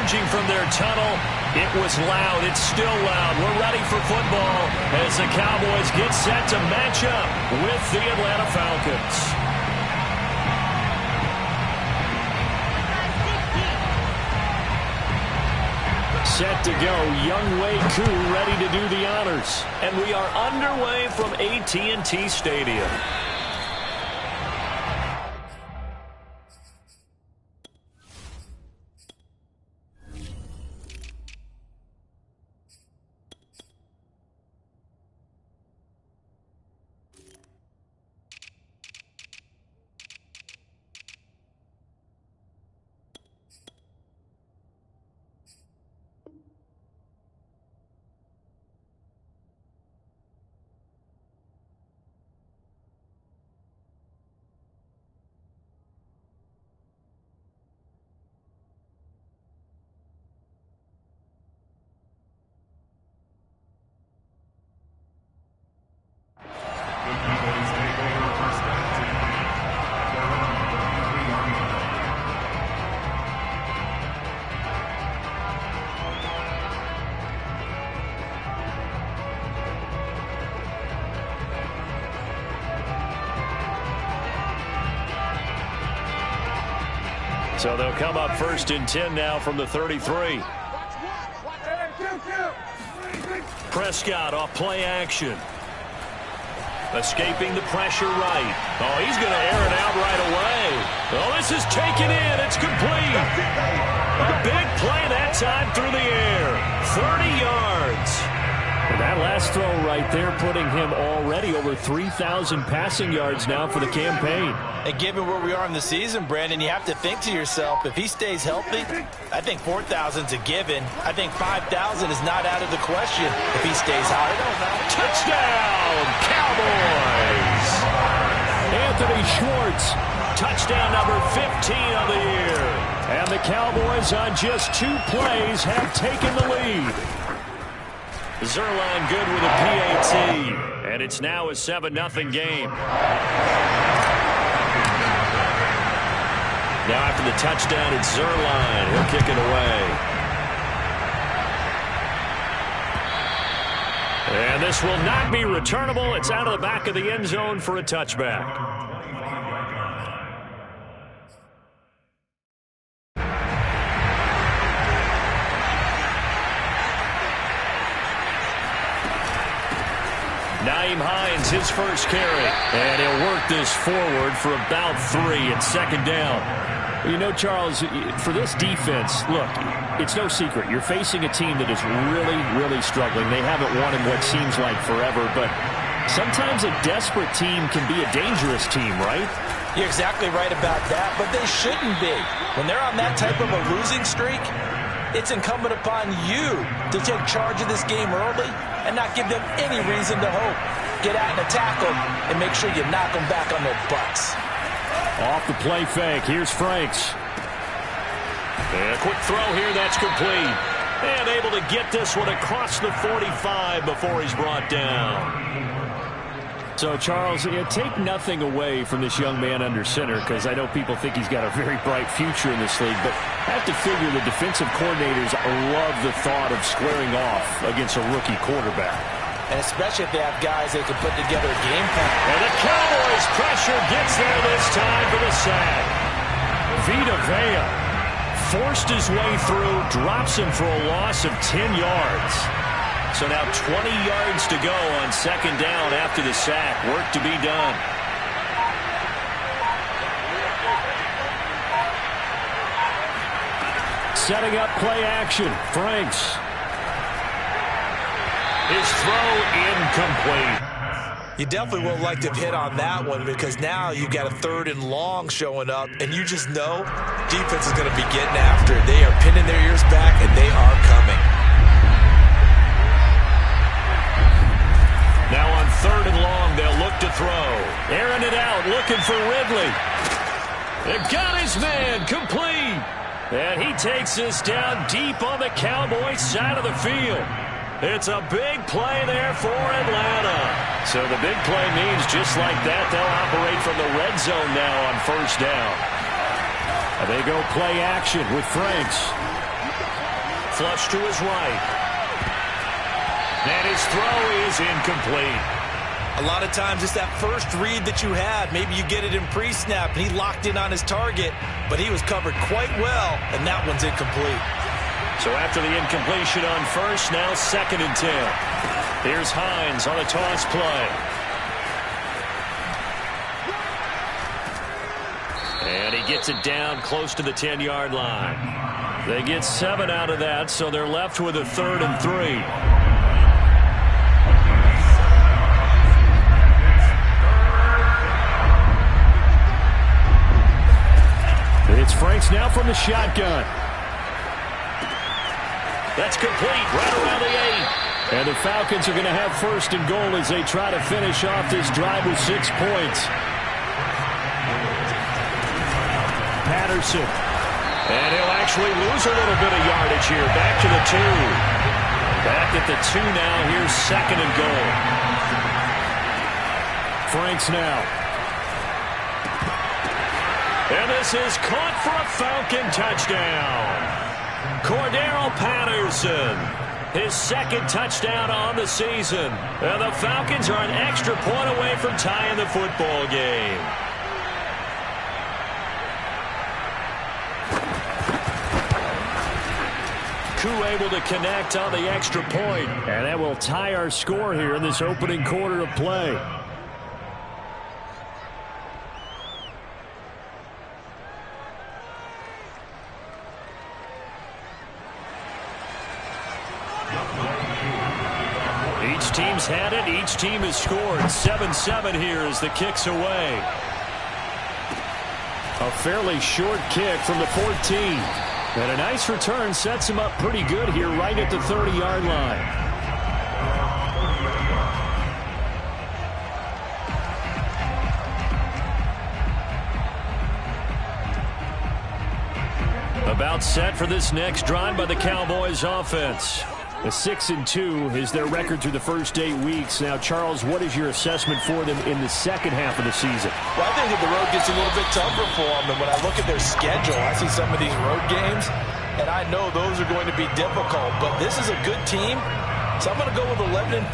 emerging from their tunnel. It was loud. It's still loud. We're ready for football as the Cowboys get set to match up with the Atlanta Falcons. Set to go, Younghoe Koo ready to do the honors. And we are underway from AT&T Stadium. So they'll come up 1st and 10 now from the 33. Prescott off play action. Escaping the pressure right. Oh, he's going to air it out right away. Oh, this is taken in. It's complete. A big play that time through the air. 30 yards. And that last throw right there putting him already over 3,000 passing yards now for the campaign. And given where we are in the season, Brandon, you have to think to yourself, if he stays healthy, I think 4,000 is a given. I think 5,000 is not out of the question if he stays hot. Touchdown, Cowboys! Anthony Schwartz, touchdown number 15 of the year. And the Cowboys on just 2 plays have taken the lead. Zuerlein good with a PAT, and it's now a 7-0 game. Now after the touchdown, it's Zuerlein. He'll kick it away. And this will not be returnable. It's out of the back of the end zone for a touchback. Nyheim Hines, his first carry. And he'll work this forward for about 3 at 2nd down. You know, Charles, for this defense, look, it's no secret. You're facing a team that is really, really struggling. They haven't won in what seems like forever, but sometimes a desperate team can be a dangerous team, right? You're exactly right about that, but they shouldn't be. When they're on that type of a losing streak, it's incumbent upon you to take charge of this game early and not give them any reason to hope. Get out and attack them and make sure you knock them back on their butts. Off the play fake. Here's Franks. And a quick throw here. That's complete. And able to get this one across the 45 before he's brought down. So, Charles, take nothing away from this young man under center, because I know people think he's got a very bright future in this league, but I have to figure the defensive coordinators love the thought of squaring off against a rookie quarterback. And especially if they have guys that can put together a game plan. And the Cowboys pressure gets there this time for the sack. Vita Vea forced his way through, drops him for a loss of 10 yards. So now 20 yards to go on 2nd down after the sack. Work to be done. Setting up play action. Franks. His throw incomplete. You definitely would like to hit on that one, because now you've got a 3rd and long showing up, and you just know defense is going to be getting after it. They are pinning their ears back, and they are coming. Now on 3rd and long, they'll look to throw. Airing it out, looking for Ridley. They got his man, complete. And he takes this down deep on the Cowboys side of the field. It's a big play there for Atlanta. So the big play means just like that, they'll operate from the red zone now on 1st down. And they go play action with Franks. flush to his right. And his throw is incomplete. A lot of times it's that first read that you have. Maybe you get it in pre-snap, and he locked in on his target, but he was covered quite well, and that one's incomplete. So after the incompletion on first, now 2nd and 10. Here's Hines on a toss play. And he gets it down close to the 10-yard line. They get 7 out of that, so they're left with a 3rd and 3. It's Franks now from the shotgun. That's complete right around the 8. And the Falcons are going to have 1st and goal as they try to finish off this drive with 6 points. Patterson. And he'll actually lose a little bit of yardage here. Back to the 2. Back at the 2 now. Here's 2nd and goal. Franks now. And this is caught for a Falcon touchdown. Cordero Patterson, his 2nd touchdown on the season. And the Falcons are an extra point away from tying the football game. Koo able to connect on the extra point. And that will tie our score here in this opening quarter of play. Each team's had it. Each team has scored. 7-7 here as the kick's away. A fairly short kick from the 14. And a nice return sets him up pretty good here right at the 30-yard line. About set for this next drive by the Cowboys offense. A 6-2 is their record through the first 8 weeks. Now, Charles, what is your assessment for them in the second half of the season? Well, I think that the road gets a little bit tougher for them. And when I look at their schedule, I see some of these road games, and I know those are going to be difficult. But this is a good team, so I'm going to go with 11-5.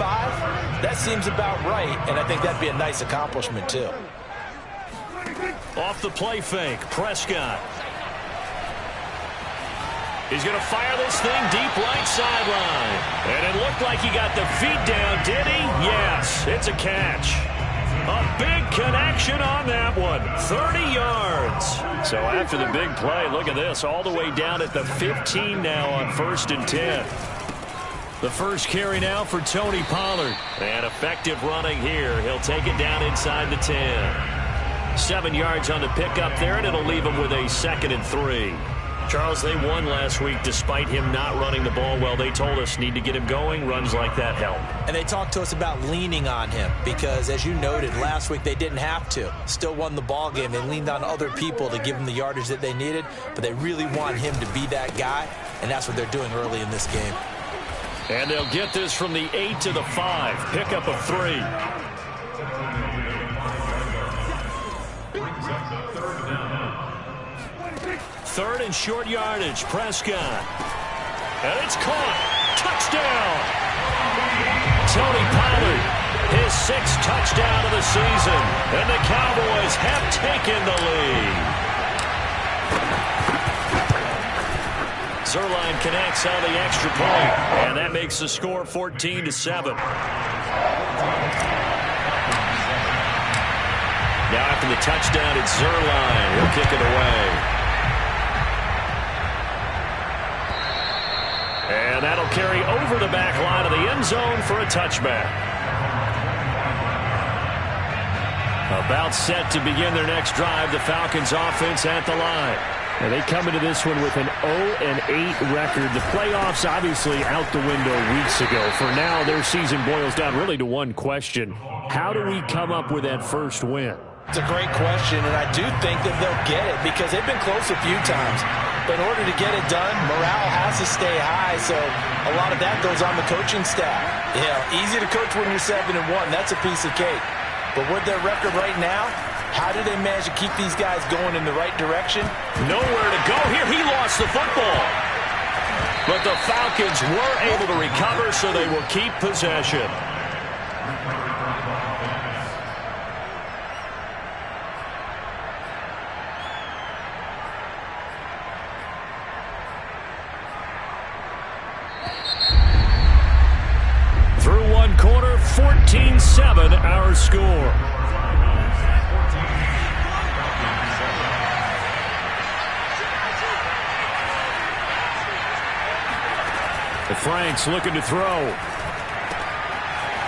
That seems about right, and I think that'd be a nice accomplishment, too. Off the play fake, Prescott. He's going to fire this thing deep right sideline. And it looked like he got the feet down, did he? Yes, it's a catch. A big connection on that one. 30 yards. So after the big play, look at this. All the way down at the 15 now on 1st and 10. The first carry now for Tony Pollard. And effective running here. He'll take it down inside the 10. 7 yards on the pickup there, and it'll leave him with a 2nd and 3. Charles, they won last week despite him not running the ball well. They told us need to get him going. Runs like that help. And they talked to us about leaning on him because, as you noted, last week they didn't have to. Still won the ball game. They leaned on other people to give them the yardage that they needed, but they really want him to be that guy, and that's what they're doing early in this game. And they'll get this from the 8 to the 5. Pickup of 3. 3rd and short yardage. Prescott. And it's caught. Touchdown. Tony Pollard, his 6th touchdown of the season. And the Cowboys have taken the lead. Zuerlein connects on the extra point. And that makes the score 14-7. Now after the touchdown, it's Zuerlein. He'll kick it away. And that'll carry over the back line of the end zone for a touchback. About set to begin their next drive, the Falcons offense at the line. And they come into this one with an 0-8 record. The playoffs obviously out the window weeks ago. For now, their season boils down really to one question. How do we come up with that first win? It's a great question, and I do think that they'll get it because they've been close a few times. But in order to get it done, morale has to stay high, so a lot of that goes on the coaching staff. Easy to coach when you're 7-1. That's a piece of cake. But with their record right now, how do they manage to keep these guys going in the right direction? Nowhere to go here. He lost the football. But the Falcons were able to recover, so they will keep possession. Through one quarter, 14-7 our score. Franks looking to throw.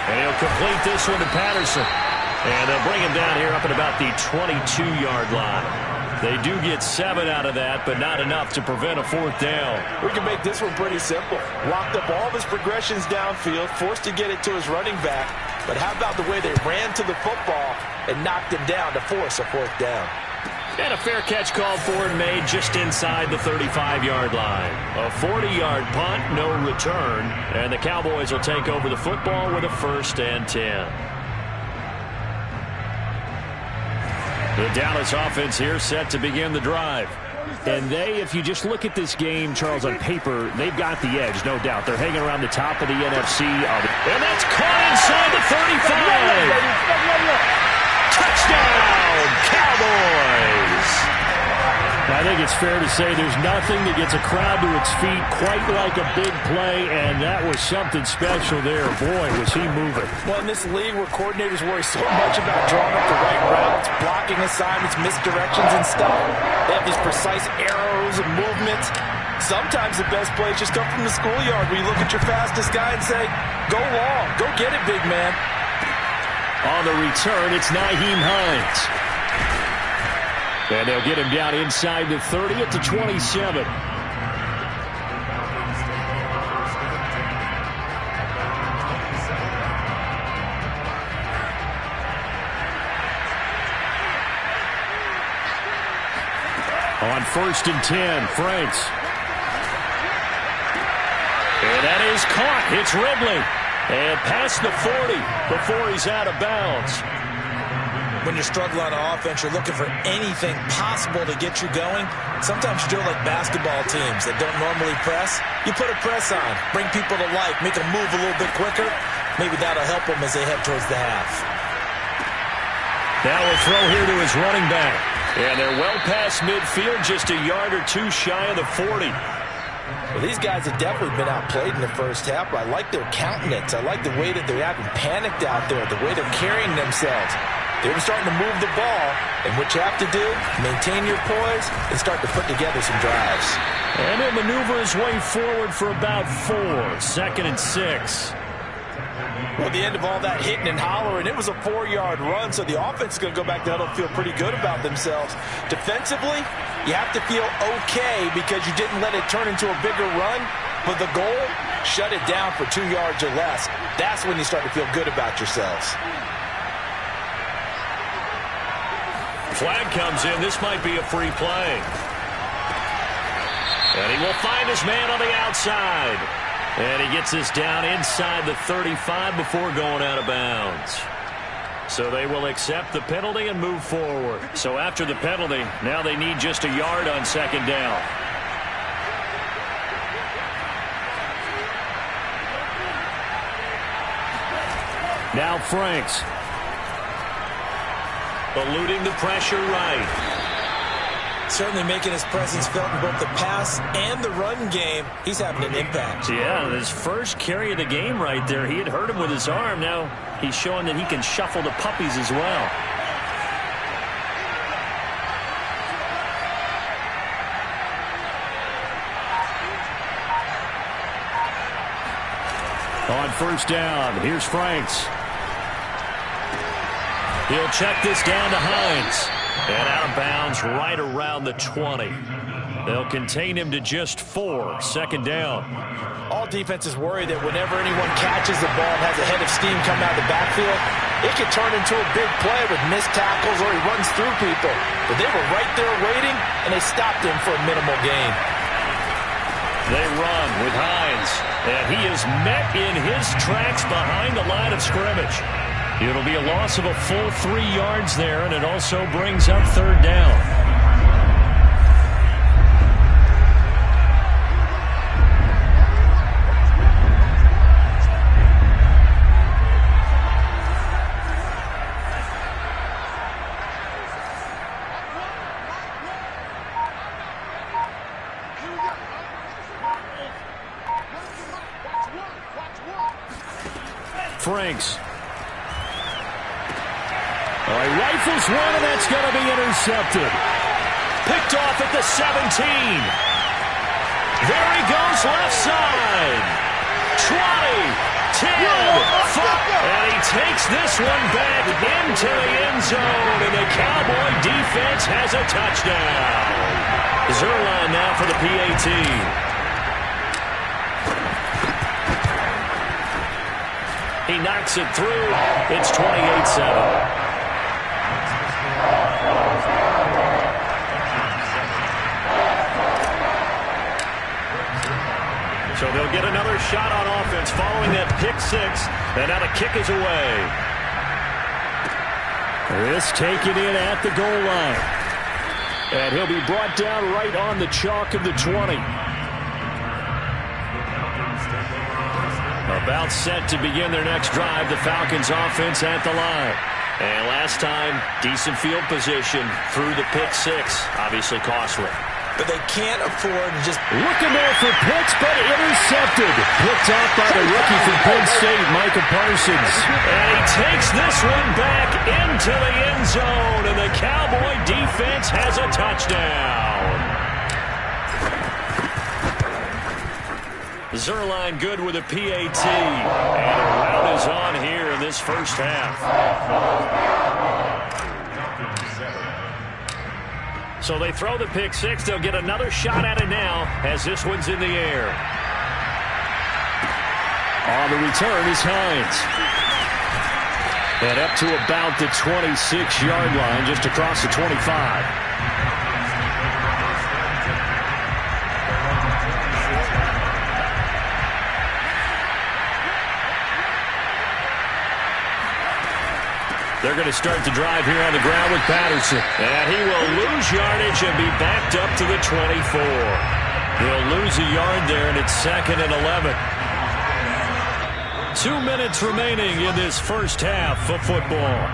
And he'll complete this one to Patterson. And they'll bring him down here up at about the 22-yard line. They do get 7 out of that, but not enough to prevent a fourth down. We can make this one pretty simple. Locked up all of his progressions downfield, forced to get it to his running back. But how about the way they ran to the football and knocked him down to force a fourth down? And a fair catch called for and made just inside the 35-yard line. A 40-yard punt, no return. And the Cowboys will take over the football with a 1st and 10. The Dallas offense here set to begin the drive. And they, if you just look at this game, Charles, on paper, they've got the edge, no doubt. They're hanging around the top of the NFC. And that's caught inside the 35. Touchdown, Cowboys! I think it's fair to say there's nothing that gets a crowd to its feet quite like a big play, and that was something special there. Boy, was he moving. Well, in this league where coordinators worry so much about drawing up the right routes, blocking assignments, misdirections and stuff, they have these precise arrows and movements. Sometimes the best plays just come from the schoolyard where you look at your fastest guy and say, go long, go get it, big man. On the return, it's Nyheim Hines. And they'll get him down inside the 30 at the 27. On 1st and 10, Franks. And that is caught. It's Ridley. And past the 40 before he's out of bounds. When you're struggling on offense, you're looking for anything possible to get you going. Sometimes you do it like basketball teams that don't normally press. You put a press on, bring people to life, make them move a little bit quicker. Maybe that'll help them as they head towards the half. Now we'll throw here to his running back. And they're well past midfield, just a yard or two shy of the 40. Well, these guys have definitely been outplayed in the first half, but I like their countenance. I like the way that they're having panicked out there, the way they're carrying themselves. They're starting to move the ball, and what you have to do, maintain your poise and start to put together some drives. And he'll maneuver his way forward for about 4, 2nd and 6. Well, at the end of all that hitting and hollering, it was a 4-yard run, so the offense is going to go back to huddle and feel pretty good about themselves. Defensively, you have to feel okay because you didn't let it turn into a bigger run, but the goal, shut it down for 2 yards or less. That's when you start to feel good about yourselves. Flag comes in. This might be a free play. And he will find his man on the outside. And he gets this down inside the 35 before going out of bounds. So they will accept the penalty and move forward. So after the penalty, now they need just a yard on 2nd down. Now Franks. Eluding the pressure right. Certainly making his presence felt in both the pass and the run game. He's having an impact. Yeah, his first carry of the game right there. He had hurt him with his arm. Now he's showing that he can shuffle the puppies as well. On 1st down, here's Franks. He'll check this down to Hines. And out of bounds right around the 20. They'll contain him to just 4, 2nd down. All defenses worry that whenever anyone catches the ball and has a head of steam coming out of the backfield, it can turn into a big play with missed tackles or he runs through people. But they were right there waiting, and they stopped him for a minimal gain. They run with Hines, and he is met in his tracks behind the line of scrimmage. It'll be a loss of a full 3 yards there, and it also brings up 3rd down. Franks. Oh, he rifles one, and that's going to be intercepted. Picked off at the 17. There he goes left side. 20, 10, 5. And he takes this one back into the end zone, and the Cowboy defense has a touchdown. Zerline now for the PAT. He knocks it through. It's 28-7. So they'll get another shot on offense following that pick six. And now the kick is away. This taken in at the goal line. And he'll be brought down right on the chalk of the 20. About set to begin their next drive. The Falcons offense at the line. And last time, decent field position through the pick six. Obviously costly. But they can't afford to just... Looking there for Pitts, but intercepted. Picked off by the rookie from Penn State, Micah Parsons. And he takes this one back into the end zone, and the Cowboy defense has a touchdown. Zerline good with a PAT. And a rout is on here in this first half. So they throw the pick six. They'll get another shot at it now as this one's in the air. On the return is Hines. And up to about the 26-yard line, just across the 25. They're going to start the drive here on the ground with Patterson. And he will lose yardage and be backed up to the 24. He'll lose a yard there, and it's 2nd and 11. 2 minutes remaining in this first half of football.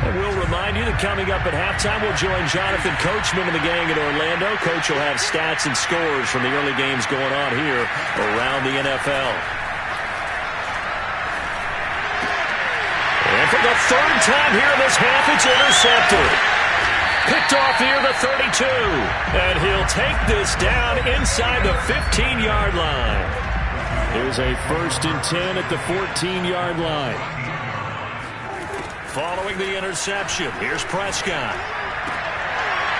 We'll remind you that coming up at halftime, we'll join Jonathan Coachman and the gang in Orlando. Coach will have stats and scores from the early games going on here around the NFL. And for the third time here in this half, it's intercepted. Picked off here the 32. And he'll take this down inside the 15-yard line. Here's a 1st and 10 at the 14-yard line. Following the interception, here's Prescott.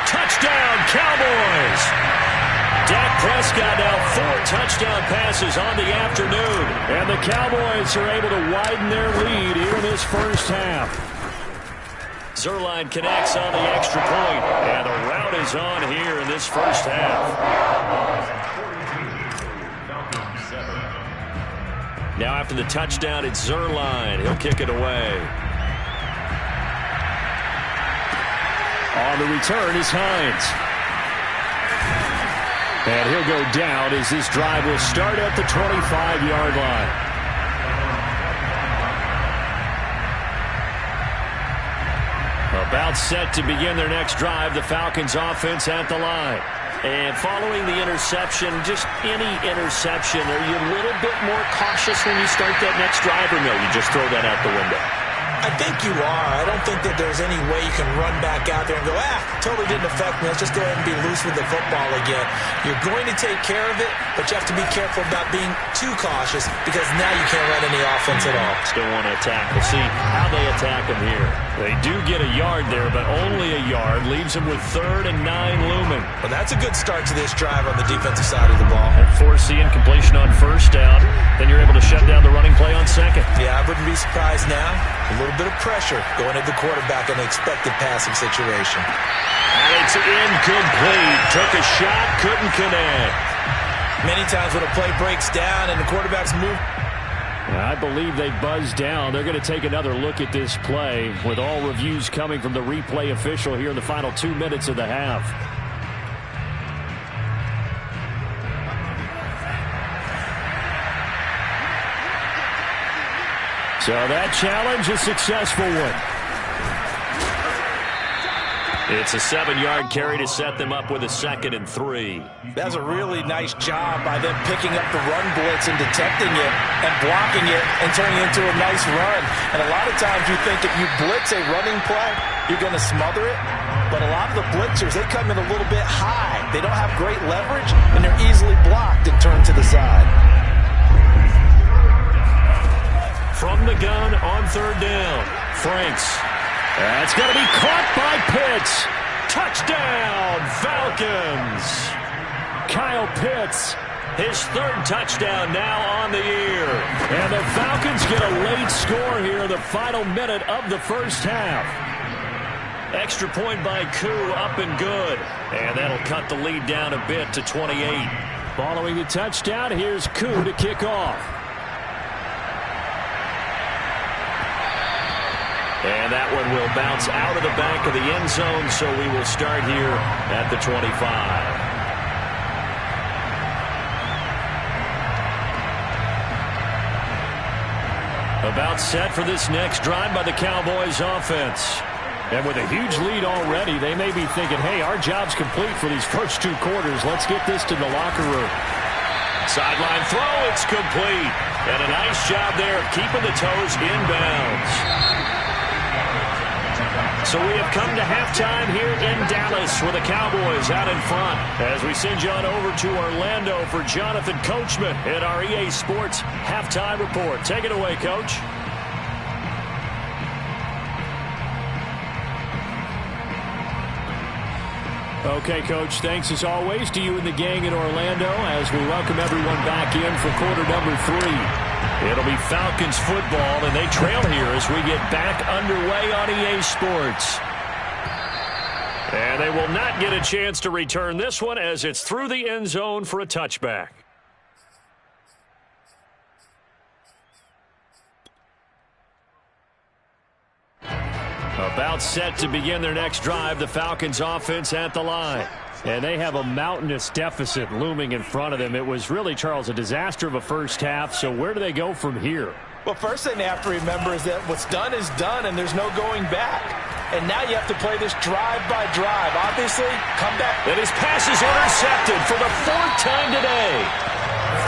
Touchdown, Cowboys! Dak Prescott now 4 touchdown passes on the afternoon. And the Cowboys are able to widen their lead here in this first half. Zerline connects on the extra point. And the rout is on here in this first half. Now after the touchdown, it's Zerline. He'll kick it away. On the return is Hines. And he'll go down as this drive will start at the 25-yard line. About set to begin their next drive, the Falcons offense at the line. And following the interception, just any interception, are you a little bit more cautious when you start that next drive, or no, you just throw that out the window? I think you are. I don't think that there's any way you can run back out there and go, totally didn't affect me. Let's just go ahead and be loose with the football again. You're going to take care of it, but you have to be careful about being too cautious because now you can't run any offense at all. Still want to attack. We'll see how they attack him here. They do get a yard there, but only a yard. Leaves them with 3rd and 9 looming. Well, that's a good start to this drive on the defensive side of the ball. And force the incompletion on 1st down. Then you're able to shut down the running play on 2nd. Yeah, I wouldn't be surprised now. A little bit of pressure going at the quarterback in an expected passing situation. And it's incomplete. Took a shot, couldn't connect. Many times when a play breaks down and the quarterback's move. I believe they buzzed down. They're going to take another look at this play with all reviews coming from the replay official here in the final 2 minutes of the half. So that challenge, a successful one. It's a 7-yard carry to set them up with a 2nd and 3. That's a really nice job by them picking up the run blitz and detecting it and blocking it and turning it into a nice run. And a lot of times you think if you blitz a running play, you're going to smother it. But a lot of the blitzers, they come in a little bit high. They don't have great leverage, and they're easily blocked and turned to the side. From the gun on 3rd down, Franks. That's going to be caught by Pitts. Touchdown, Falcons. Kyle Pitts, his 3rd touchdown now on the year. And the Falcons get a late score here in the final minute of the first half. Extra point by Koo, up and good. And that'll cut the lead down a bit to 28. Following the touchdown, here's Koo to kick off. And that one will bounce out of the back of the end zone, so we will start here at the 25. About set for this next drive by the Cowboys offense. And with a huge lead already, they may be thinking, hey, our job's complete for these first 2 quarters. Let's get this to the locker room. Sideline throw, it's complete. And a nice job there of keeping the toes inbounds. So we have come to halftime here in Dallas with the Cowboys out in front. As we send you on over to Orlando for Jonathan Coachman at our EA Sports Halftime Report. Take it away, Coach. Okay, Coach, thanks as always to you and the gang in Orlando as we welcome everyone back in for quarter number 3. It'll be Falcons football, and they trail here as we get back underway on EA Sports. And they will not get a chance to return this one as it's through the end zone for a touchback. About set to begin their next drive, the Falcons offense at the line. And they have a mountainous deficit looming in front of them. It was really, Charles, a disaster of a first half. So where do they go from here? Well, first thing they have to remember is that what's done is done, and there's no going back. And now you have to play this drive by drive. Obviously, come back. And his pass is intercepted for the 4th time today.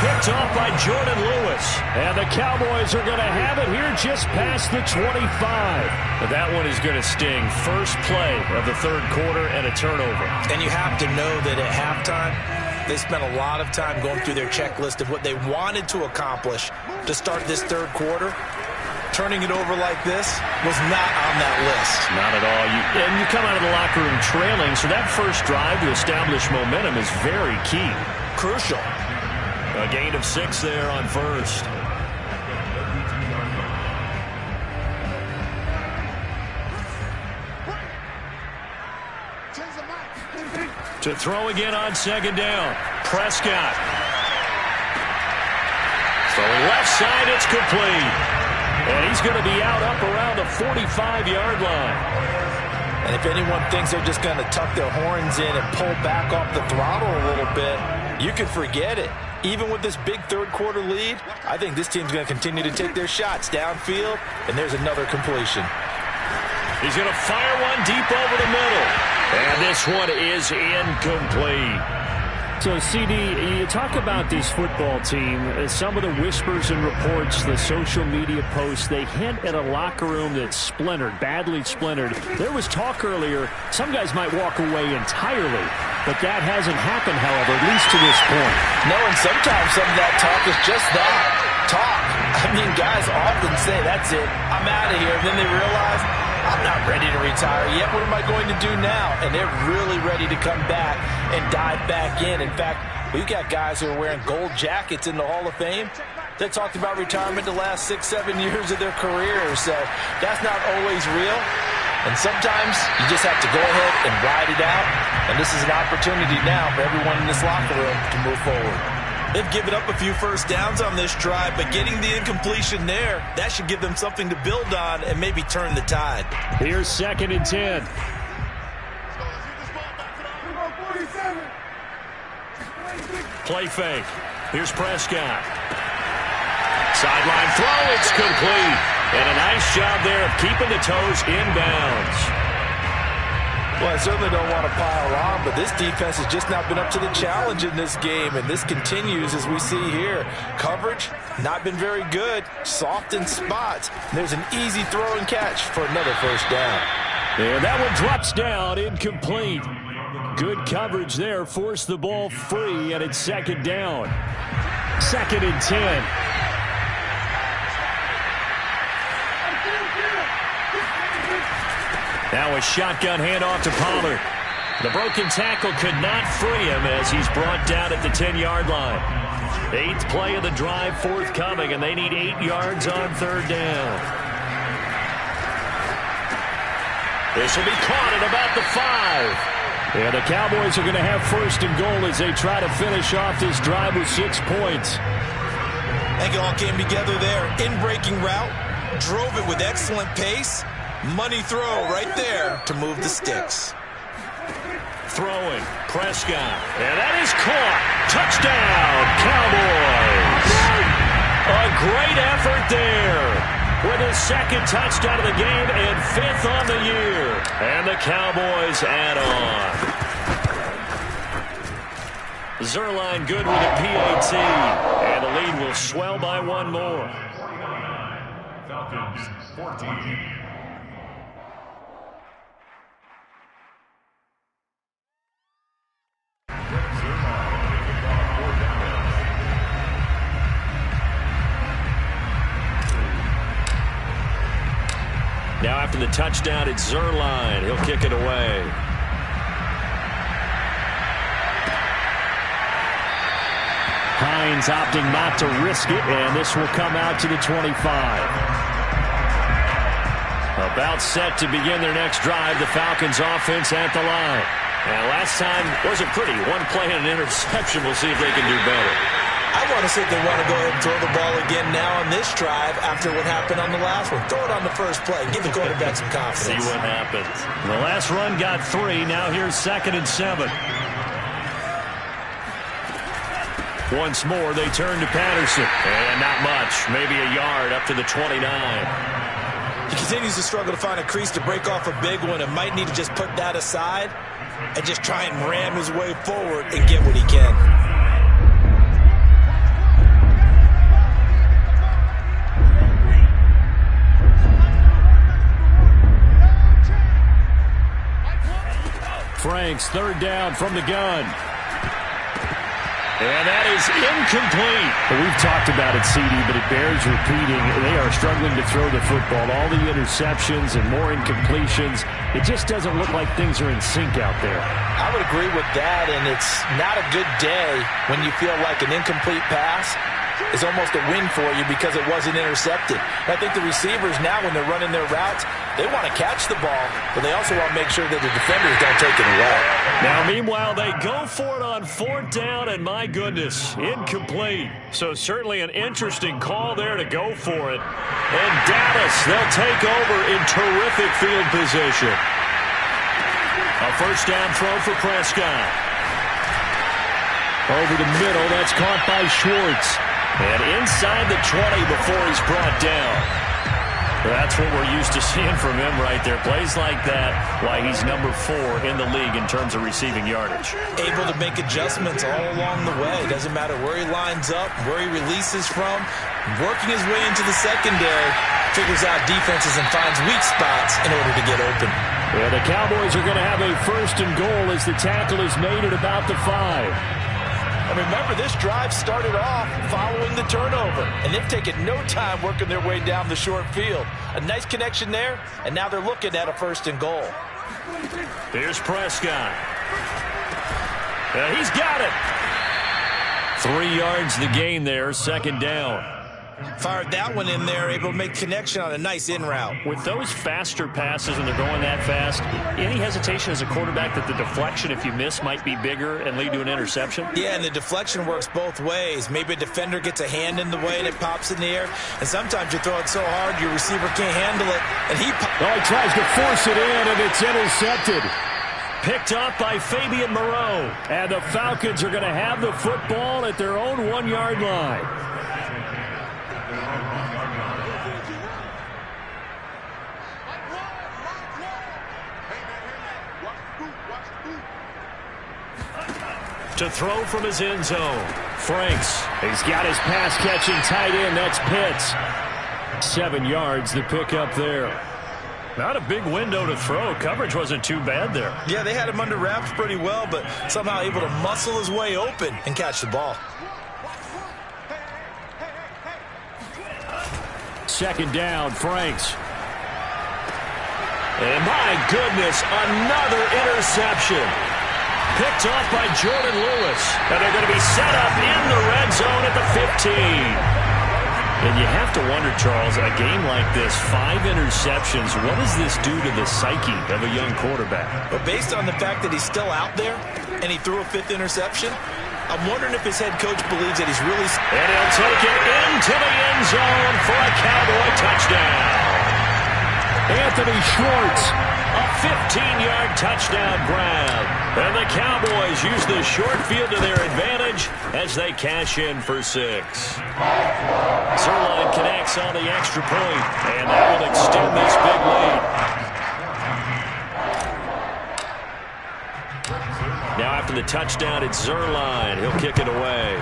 Picked off by Jordan Lewis. And the Cowboys are going to have it here just past the 25. But that one is going to sting. First play of the 3rd quarter and a turnover. And you have to know that at halftime, they spent a lot of time going through their checklist of what they wanted to accomplish to start this 3rd quarter. Turning it over like this was not on that list. Not at all. And you come out of the locker room trailing, so that first drive to establish momentum is very key. Crucial. A gain of 6 there on first. To throw again on 2nd down. Prescott. Throwing left side, it's complete. And he's going to be out up around the 45-yard line. And if anyone thinks they're just going to tuck their horns in and pull back off the throttle a little bit, you can forget it. Even with this big 3rd quarter lead, I think this team's going to continue to take their shots downfield, and there's another completion. He's going to fire one deep over the middle. And this one is incomplete. So, CD, you talk about this football team, some of the whispers and reports, the social media posts, they hint at a locker room that's splintered, badly splintered. There was talk earlier, some guys might walk away entirely, but that hasn't happened, however, at least to this point. No, and sometimes some of that talk is just that, talk. I mean, guys often say, that's it, I'm out of here, and then they realize, I'm not ready to retire yet. What am I going to do now? And they're really ready to come back and dive back in. In fact, we've got guys who are wearing gold jackets in the Hall of Fame. They talked about retirement the last 6-7 years of their careers. So that's not always real. And sometimes you just have to go ahead and ride it out. And this is an opportunity now for everyone in this locker room to move forward. They've given up a few first downs on this drive, but getting the incompletion there, that should give them something to build on and maybe turn the tide. Here's 2nd and 10. Play fake. Here's Prescott. Sideline throw, it's complete. And a nice job there of keeping the toes inbounds. Well, I certainly don't want to pile on, but this defense has just not been up to the challenge in this game, and this continues as we see here. Coverage, not been very good, soft in spots. There's an easy throw and catch for another first down. And that one drops down, incomplete. Good coverage there, forced the ball free, and it's second down. 2nd and 10. Now a shotgun handoff to Pollard. The broken tackle could not free him as he's brought down at the 10-yard line. 8th play of the drive forthcoming, and they need 8 yards on 3rd down. This will be caught at about the 5. And the Cowboys are going to have 1st and goal as they try to finish off this drive with 6 points. I think it all came together there. In-breaking route, drove it with excellent pace. Money throw right there to move the sticks. Throwing, Prescott. And that is caught. Touchdown, Cowboys. A great effort there. With his 2nd touchdown of the game and 5th on the year. And the Cowboys add on. Zerline good with a PAT. And the lead will swell by 1 more. Falcons 14. Now after the touchdown, it's Zerline. He'll kick it away. Hines opting not to risk it, and this will come out to the 25. About set to begin their next drive, the Falcons offense at the line. And last time wasn't pretty. 1 play and an interception. We'll see if they can do better. I want to see if they want to go ahead and throw the ball again now on this drive after what happened on the last one. Throw it on the first play. Give the quarterback some confidence. See what happens. The last run got 3. Now here's 2nd and 7. Once more, they turn to Patterson. And not much. Maybe a yard up to the 29. He continues to struggle to find a crease to break off a big one and might need to just put that aside and just try and ram his way forward and get what he can. Franks, 3rd down from the gun. And that is incomplete. Well, we've talked about it, CD, but it bears repeating. They are struggling to throw the football. All the interceptions and more incompletions. It just doesn't look like things are in sync out there. I would agree with that, and it's not a good day when you feel like an incomplete pass is almost a win for you because it wasn't intercepted. And I think the receivers now, when they're running their routes, they want to catch the ball, but they also want to make sure that the defenders don't take it away. Now, meanwhile, they go for it on 4th down, and my goodness, incomplete. So certainly an interesting call there to go for it. And Dallas, they'll take over in terrific field position. A 1st down throw for Prescott. Over the middle, that's caught by Schwartz. And inside the 20 before he's brought down. That's what we're used to seeing from him right there. Plays like that, why he's number 4 in the league in terms of receiving yardage. Able to make adjustments all along the way. Doesn't matter where he lines up, where he releases from. Working his way into the secondary, figures out defenses and finds weak spots in order to get open. Well, the Cowboys are going to have a 1st and goal as the tackle is made at about the 5. And remember, this drive started off following the turnover, and they've taken no time working their way down the short field. A nice connection there, and now they're looking at a 1st and goal. Here's Prescott. He's got it. 3 yards the gain there, 2nd down. Fired that one in there, able to make connection on a nice in route. With those faster passes and they're going that fast, any hesitation as a quarterback that the deflection, if you miss, might be bigger and lead to an interception? Yeah, and the deflection works both ways. Maybe a defender gets a hand in the way and it pops in the air, and sometimes you throw it so hard your receiver can't handle it, and he tries to force it in, and it's intercepted. Picked up by Fabian Moreau. And the Falcons are going to have the football at their own 1-yard line. to throw from his end zone. Franks. He's got his pass-catching tight end. That's Pitts. 7 yards, the pickup there. Not a big window to throw. Coverage wasn't too bad there. Yeah, they had him under wraps pretty well, but somehow able to muscle his way open and catch the ball. Second down, Franks. And my goodness, another interception. Picked off by Jordan Lewis. And they're going to be set up in the red zone at the 15. And you have to wonder, Charles, a game like this, 5 interceptions, what does this do to the psyche of a young quarterback? But based on the fact that he's still out there and he threw a 5th interception, I'm wondering if his head coach believes that he's really... And he'll take it into the end zone for a Cowboy touchdown. Anthony Schwartz, a 15-yard touchdown grab. And the Cowboys use the short field to their advantage as they cash in for 6. Zerline connects on the extra point, and that will extend this big lead. Now after the touchdown, it's Zerline. He'll kick it away.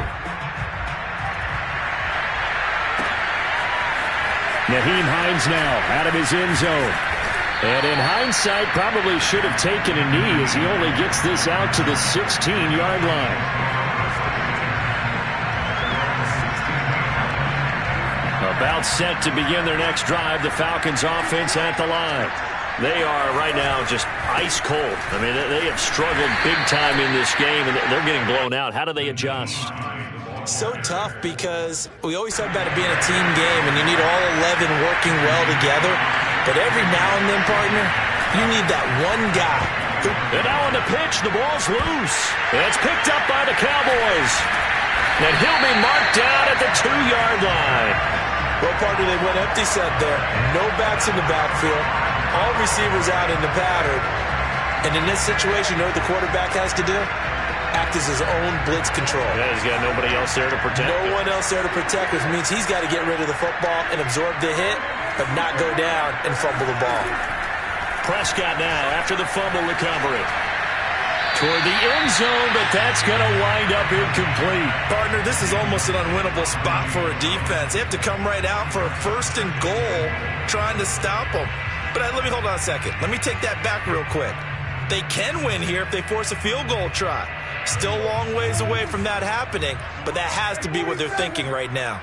Nyheim Hines now out of his end zone. And in hindsight, probably should have taken a knee as he only gets this out to the 16-yard line. About set to begin their next drive, the Falcons offense at the line. They are right now just ice cold. I mean, they have struggled big time in this game, and they're getting blown out. How do they adjust? So tough because we always talk about it being a team game, and you need all 11 working well together. But every now and then, partner, you need that one guy. And now on the pitch, the ball's loose. And it's picked up by the Cowboys. And he'll be marked down at the 2-yard line. Well, partner, they went empty set there. No backs in the backfield. All receivers out in the pattern. And in this situation, you know what the quarterback has to do? Act as his own blitz control. Yeah, he's got nobody else there to protect him. No one else there to protect, which means he's got to get rid of the football and absorb the hit, but not go down and fumble the ball. Prescott now after the fumble recovery. Toward the end zone, but that's going to wind up incomplete. Partner, this is almost an unwinnable spot for a defense. They have to come right out for a 1st and goal trying to stop them. But let me hold on a second. Let me take that back real quick. They can win here if they force a field goal try. Still a long ways away from that happening, but that has to be what they're thinking right now.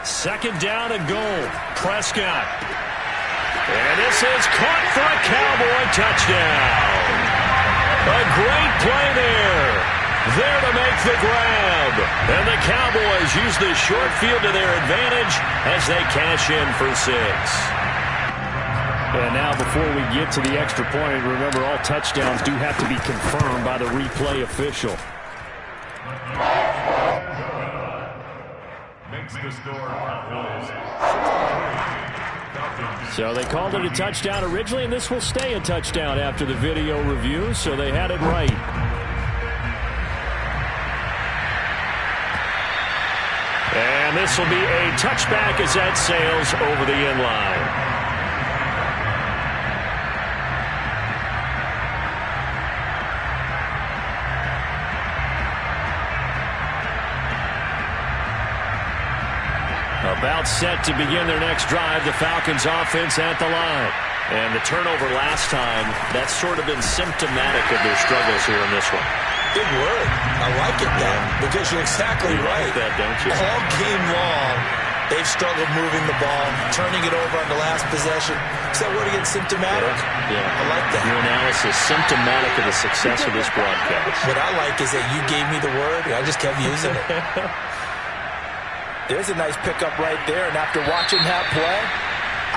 Second down and goal. Prescott. And this is caught for a Cowboy touchdown. A great play there. There to make the grab. And the Cowboys use the short field to their advantage as they cash in for 6. And now before we get to the extra point, remember all touchdowns do have to be confirmed by the replay official. So they called it a touchdown originally, and this will stay a touchdown after the video review, so they had it right. And this will be a touchback as that sails over the end line. About set to begin their next drive, the Falcons offense at the line. And the turnover last time, that's sort of been symptomatic of their struggles here in this one. Big word. I like it, though, because you're exactly right. You like that, don't you? All game long, they've struggled moving the ball, turning it over on the last possession. Is that word again, symptomatic? Yeah. I like that. Your analysis, symptomatic of the success of this broadcast. What I like is that you gave me the word, and I just kept using it. There's a nice pickup right there, and after watching that play,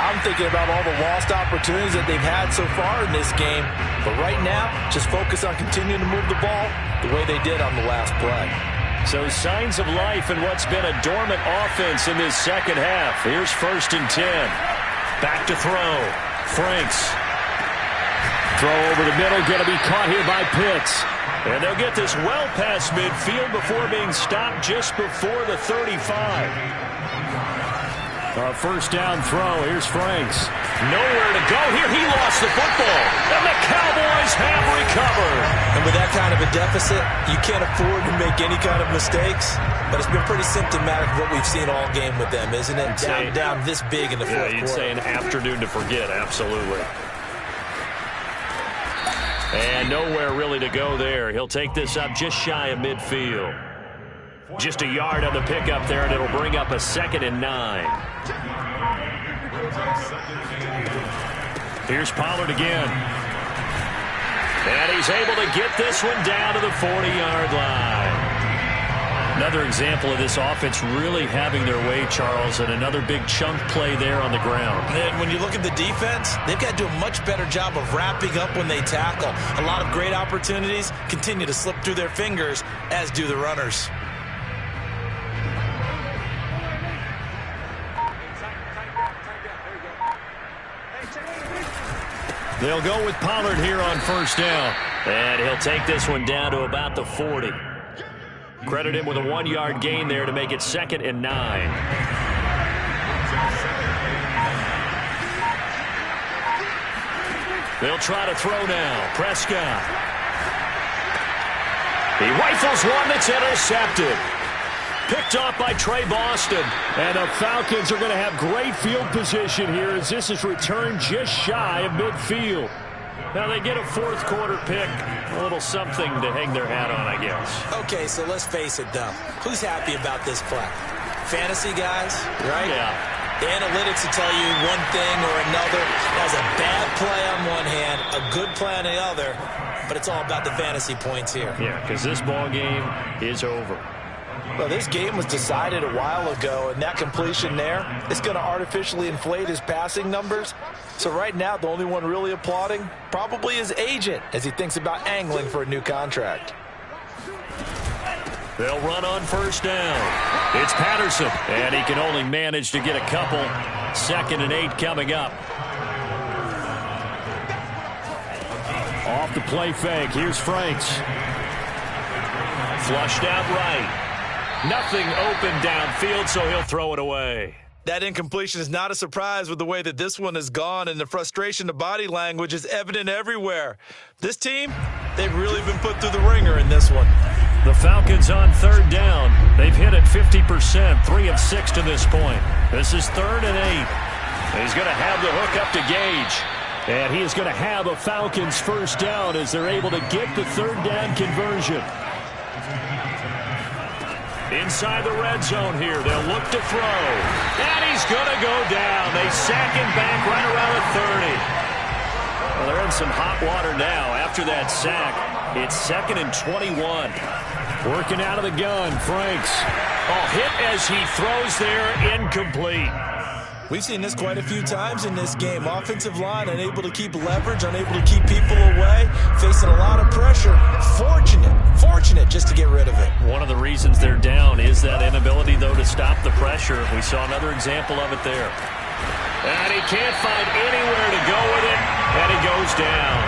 I'm thinking about all the lost opportunities that they've had so far in this game. But right now, just focus on continuing to move the ball the way they did on the last play. So signs of life in what's been a dormant offense in this second half. Here's 1st and 10. Back to throw. Franks. Throw over the middle, going to be caught here by Pitts. And they'll get this well past midfield before being stopped just before the 35. First down throw. Here's Franks. Nowhere to go here. He lost the football. And the Cowboys have recovered. And with that kind of a deficit, you can't afford to make any kind of mistakes. But it's been pretty symptomatic of what we've seen all game with them, isn't it? Down this big in the fourth quarter. You'd say an afternoon to forget, absolutely. And nowhere really to go there. He'll take this up just shy of midfield. Just a yard on the pickup there, and it'll bring up a 2nd and 9. Here's Pollard again. And he's able to get this one down to the 40-yard line. Another example of this offense really having their way, Charles, and another big chunk play there on the ground. And when you look at the defense, they've got to do a much better job of wrapping up when they tackle. A lot of great opportunities continue to slip through their fingers, as do the runners. They'll go with Pollard here on first down. And he'll take this one down to about the 40. Credit him with a 1-yard gain there to make it 2nd and 9. They'll try to throw now. Prescott. He rifles one that's intercepted. Picked off by Trey Boston. And the Falcons are going to have great field position here as this is returned just shy of midfield. Now they get a fourth quarter pick. A little something to hang their hat on, I guess. Okay, so let's face it, though. Who's happy about this play? Fantasy guys, right? Yeah. The analytics will tell you one thing or another. That's a bad play on one hand, a good play on the other, but it's all about the fantasy points here. Yeah, because this ball game is over. Well, this game was decided a while ago, and that completion there is going to artificially inflate his passing numbers. So right now, the only one really applauding probably his agent as he thinks about angling for a new contract. They'll run on first down. It's Patterson, and he can only manage to get a couple. 2nd and 8 coming up. Off the play fake. Here's Franks. Flushed out right. Nothing open downfield, so he'll throw it away. That incompletion is not a surprise with the way that this one has gone, and the frustration of body language is evident everywhere. This team, they've really been put through the ringer in this one. The Falcons on 3rd down. They've hit it 50%, 3 of 6 to this point. This is 3rd and 8. He's going to have the hook up to Gage. And he is going to have a Falcons first down as they're able to get the 3rd down conversion. Inside the red zone here. They'll look to throw. And he's going to go down. They sack him back right around the 30. Well, they're in some hot water now. After that sack, it's 2nd and 21. Working out of the gun, Franks. Hit as he throws there, incomplete. We've seen this quite a few times in this game. Offensive line unable to keep leverage, unable to keep people away, facing a lot of pressure. Fortunate just to get rid of it. One of the reasons they're down is that inability, though, to stop the pressure. We saw another example of it there. And he can't find anywhere to go with it, and he goes down.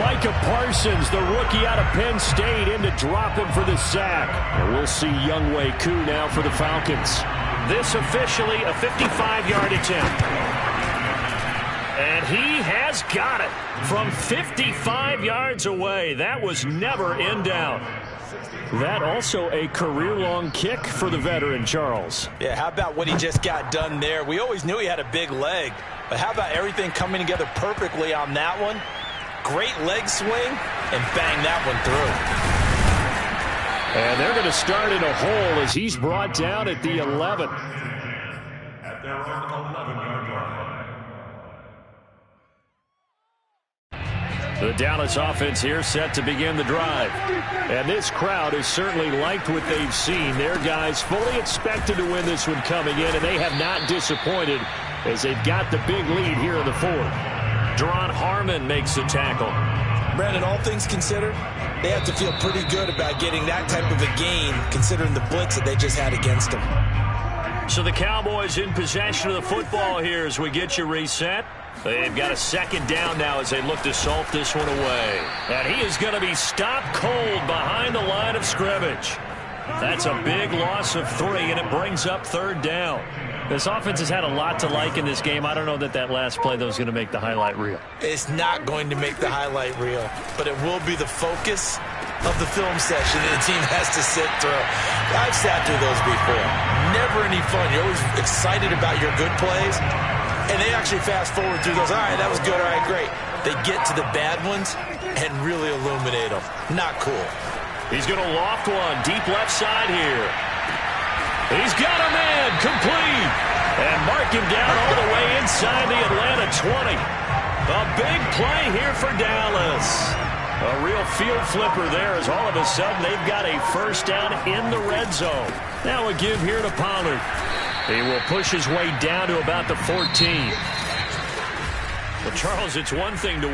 Micah Parsons, the rookie out of Penn State, in to drop him for the sack. And we'll see Younghoe Koo now for the Falcons. This officially a 55-yard attempt. And he has got it from 55 yards away. That was never in doubt. That also a career-long kick for the veteran, Charles. Yeah, how about what he just got done there? We always knew he had a big leg, but how about everything coming together perfectly on that one? Great leg swing, and bang that one through. And they're going to start in a hole as he's brought down at the 11. At their own 11-yard line. The Dallas offense here set to begin the drive. And this crowd has certainly liked what they've seen. Their guys fully expected to win this one coming in, and they have not disappointed as they've got the big lead here in the 4th. Deron Harmon makes the tackle. Brandon, all things considered, they have to feel pretty good about getting that type of a gain, considering the blitz that they just had against them. So the Cowboys in possession of the football here as we get you reset. They've got a 2nd down now as they look to salt this one away. And he is going to be stopped cold behind the line of scrimmage. That's a big loss of 3, and it brings up 3rd down. This offense has had a lot to like in this game. I don't know that last play, though, is going to make the highlight reel. It's not going to make the highlight reel, but it will be the focus of the film session that the team has to sit through. I've sat through those before. Never any fun. You're always excited about your good plays, and they actually fast forward through those. All right, that was good. All right, great. They get to the bad ones and really illuminate them. Not cool. He's going to loft one deep left side here. He's got a man complete. And mark him down all the way inside the Atlanta 20. A big play here for Dallas. A real field flipper there as all of a sudden they've got a 1st down in the red zone. Now a give here to Pollard. He will push his way down to about the 14. Well, Charles, it's one thing to